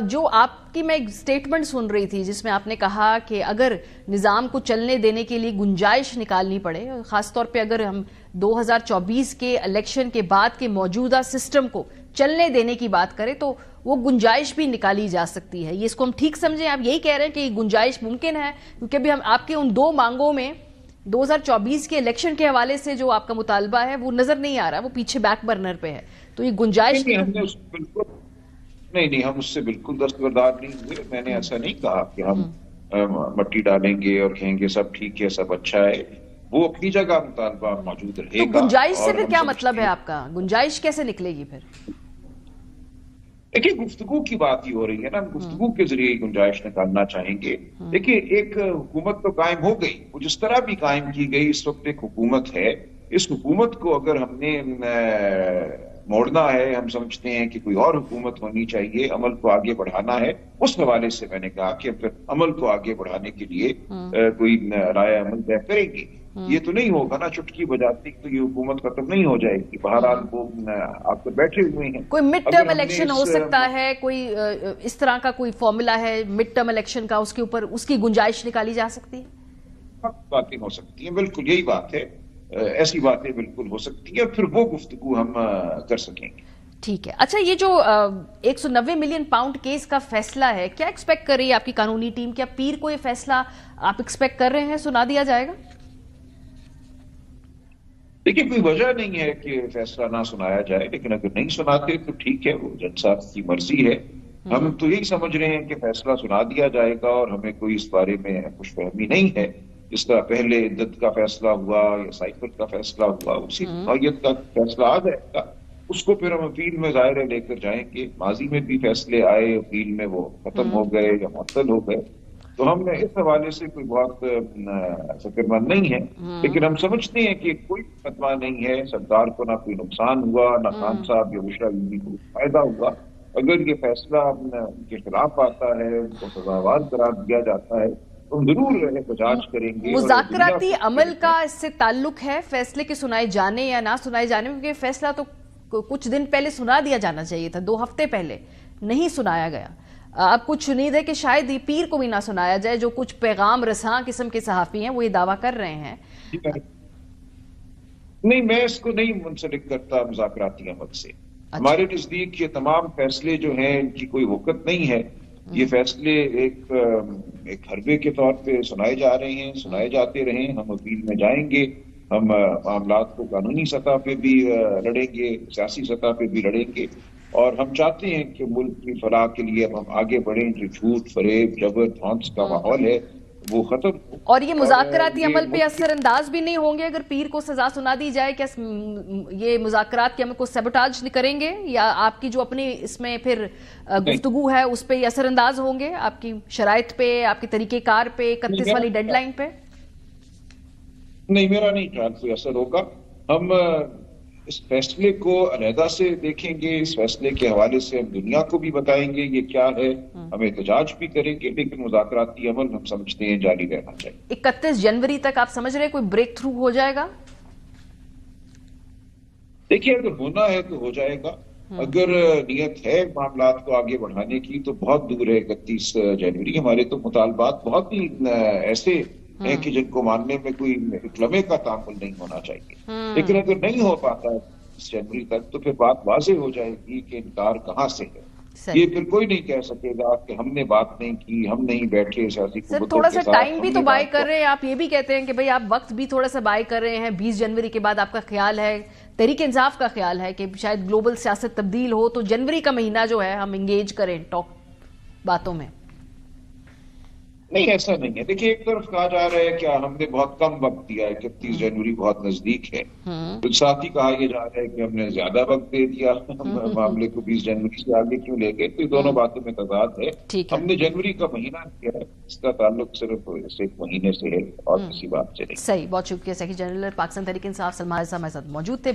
جو آپ کی میں ایک سٹیٹمنٹ سن رہی تھی جس میں آپ نے کہا کہ اگر نظام کو چلنے دینے کے لیے گنجائش نکالنی پڑے، خاص طور پہ اگر ہم 2024 کے الیکشن کے بعد کے موجودہ سسٹم کو چلنے دینے کی بات کریں تو وہ گنجائش بھی نکالی جا سکتی ہے، یہ اس کو ہم ٹھیک سمجھیں؟ آپ یہی کہہ رہے ہیں کہ یہ گنجائش ممکن ہے؟ کیونکہ ابھی ہم آپ کے ان دو مانگوں میں 2024 کے الیکشن کے حوالے سے جو آپ کا مطالبہ ہے وہ نظر نہیں آ رہا، وہ پیچھے بیک برنر پہ ہے، تو یہ گنجائش نہیں، ہم اس سے بالکل دستبردار نہیں ہوئے. میں نے ایسا نہیں کہا کہ ہم مٹی ڈالیں گے اور کہیں گے سب ٹھیک ہے، سب اچھا ہے. وہ اپنی جگہ مطالبہ موجود رہے تو گا. گنجائش سے پھر کیا مطلب ہے آپ کا؟ گنجائش کیسے نکلے گی پھر؟ دیکھیے، گفتگو کی بات ہی ہو رہی ہے نا، ہم گفتگو کے ذریعے گنجائش نکالنا چاہیں گے. دیکھیے، ایک حکومت تو قائم ہو گئی، وہ جس طرح بھی قائم کی گئی، اس وقت ایک حکومت ہے. اس حکومت کو اگر ہم نے موڑنا ہے، ہم سمجھتے ہیں کہ کوئی اور حکومت ہونی چاہیے، عمل کو آگے بڑھانا ہے. اس حوالے سے میں نے کہا کہ عمل کو آگے بڑھانے کے لیے کوئی رائے عمل طے کریں گے. یہ تو نہیں ہوگا نا چٹکی بجاتی تو یہ حکومت ختم نہیں ہو جائے گی. بہرحال وہ آپ تو بیٹھے ہوئے ہیں. کوئی مڈ ٹرم الیکشن ہو سکتا ہے، کوئی اس طرح کا کوئی فارمولا ہے مڈ ٹرم الیکشن کا، اس کے اوپر اس کی گنجائش نکالی جا سکتی ہے؟ باتیں ہو سکتی ہیں، بالکل یہی بات ہے. ایسی باتیں بالکل ہو سکتی ہیں، پھر وہ گفتگو ہم کر سکیں گے. ٹھیک ہے. اچھا، یہ جو 190 ملین پاؤنڈ کیس کا فیصلہ ہے، کیا ایکسپیکٹ کر رہی ہے آپ کی قانونی ٹیم؟ کیا پیر کو یہ فیصلہ آپ ایکسپیکٹ کر رہے ہیں سنا دیا جائے گا؟ دیکھیے، کوئی وجہ نہیں ہے کہ فیصلہ نہ سنایا جائے، لیکن اگر نہیں سناتے تو ٹھیک ہے، وہ جج صاحب کی مرضی ہے. ہم تو یہی سمجھ رہے ہیں کہ فیصلہ سنا دیا جائے گا اور ہمیں کوئی اس بارے میں خوش فہمی نہیں ہے. جس طرح پہلے عدت کا فیصلہ ہوا یا سائیکل کا فیصلہ ہوا، اسی نوعیت کا فیصلہ آ جائے گا. اس کو پھر ہم اپیل میں ظاہر لے کر جائیں گے. ماضی میں بھی فیصلے آئے، اپیل میں وہ ختم ہو گئے یا معطل ہو گئے. تو ہم اس حوالے سے کوئی بہت فکر مند نہیں ہے، لیکن ہم سمجھتے ہیں کہ کوئی فتویٰ نہیں ہے. سرکار کو نہ کوئی نقصان ہوا، نہ خان صاحب یا بشرا بیوی کو فائدہ ہوا. اگر یہ فیصلہ ان کے خلاف آتا ہے، ان کو سزاوار قرار دیا جاتا ہے تو ہم ضرور احتجاج کریں گے. مذاکراتی عمل کا اس سے تعلق ہے فیصلے کے سنائے جانے یا نہ سنائے جانے میں؟ کیونکہ فیصلہ تو کچھ دن پہلے سنا دیا جانا چاہیے تھا، 2 ہفتے پہلے نہیں سنایا گیا. اب کچھ امید ہے کہ شاید یہ پیر کو بھی نہ سنایا جائے. جو کچھ پیغام رساں قسم کے صحافی ہیں وہ یہ دعویٰ کر رہے ہیں. نہیں، میں اس کو نہیں منسلک کرتا مذاکراتی عمل سے. ہمارے نزدیک یہ تمام فیصلے جو ہیں ان کی کوئی وقت نہیں ہے. یہ فیصلے ایک حربے کے طور پہ سنائے جا رہے ہیں، سنائے جاتے رہیں. ہم اپیل میں جائیں گے، ہم معاملات کو قانونی سطح پہ بھی لڑیں گے، سیاسی سطح پہ بھی لڑیں گے. اور ہم چاہتے ہیں کہ ملک کی فلاح کے لیے ہم آگے بڑھیں. جو جھوٹ، فریب، جبر، دھونس کا ماحول ہے وہ ختم ہو. اور یہ مذاکراتی عمل پہ اثر انداز بھی نہیں ہوں گے اگر پیر کو سزا سنا دی جائے؟ کیا یہ مذاکرات کے عمل کو سیبوٹاج کریں گے، یا آپ کی جو اپنی اس میں پھر گفتگو ہے اس پہ یہ اثر انداز ہوں گے؟ آپ کی شرائط پہ، آپ کے طریقہ کار پہ، 31 والی ڈیڈ لائن پہ؟ نہیں، میرا نہیں خیال کوئی اثر ہوگا. ہم اس فیصلے کو علیحدہ سے دیکھیں گے. اس فیصلے کے حوالے سے ہم دنیا کو بھی بتائیں گے یہ کیا ہے. ہم احتجاج بھی کریں گے، لیکن مذاکراتی عمل ہم سمجھتے ہیں جاری رہنا چاہیے. 31 جنوری تک آپ سمجھ رہے کوئی بریک تھرو ہو جائے گا؟ دیکھیے، اگر ہونا ہے تو ہو جائے گا. اگر نیت ہے معاملات کو آگے بڑھانے کی تو بہت دور ہے 31 جنوری. ہمارے تو مطالبات بہت ہی ایسے ہیں کہ جن کو ماننے میں کوئی ایک لمحے کا تعامل نہیں ہونا چاہیے. لیکن اگر نہیں ہو پاتا ہے 30 جنوری تک تو پھر بات واضح ہو جائے گی کہ انکار کہاں سے ہے. یہ پھر کوئی نہیں کہہ سکے گا کہ ہم نے بات نہیں کی، ہم نہیں بیٹھے سیاسی قوتوں کے ساتھ. تھوڑا سا ٹائم بھی تو بائی کر رہے ہیں آپ. یہ بھی کہتے ہیں کہ بھئی آپ وقت بھی تھوڑا سا بائی کر رہے ہیں. 20 جنوری کے بعد آپ کا خیال ہے، تحریک انصاف کا خیال ہے کہ شاید گلوبل سیاست تبدیل ہو تو جنوری کا مہینہ جو ہے ہم انگیج کریں ٹاک باتوں میں. نہیں، ایسا نہیں ہے. دیکھیے، ایک طرف کہا جا رہا ہے کہ ہم نے بہت کم وقت دیا ہے، 31 جنوری بہت نزدیک ہے. ساتھ ہی کہا یہ جا رہا ہے کہ ہم نے زیادہ وقت دے دیا، معاملے کو 20 جنوری سے آگے کیوں لے گئے. تو دونوں باتوں میں تضاد ہے. ہم نے جنوری کا مہینہ کیا ہے، اس کا تعلق صرف ایک مہینے سے ہے اور کسی بات سے نہیں. صحیح، بہت شکریہ. سیکریٹری جنرل پاکستان تحریک انصاف سلمان رضا ہمارے ساتھ موجود تھے.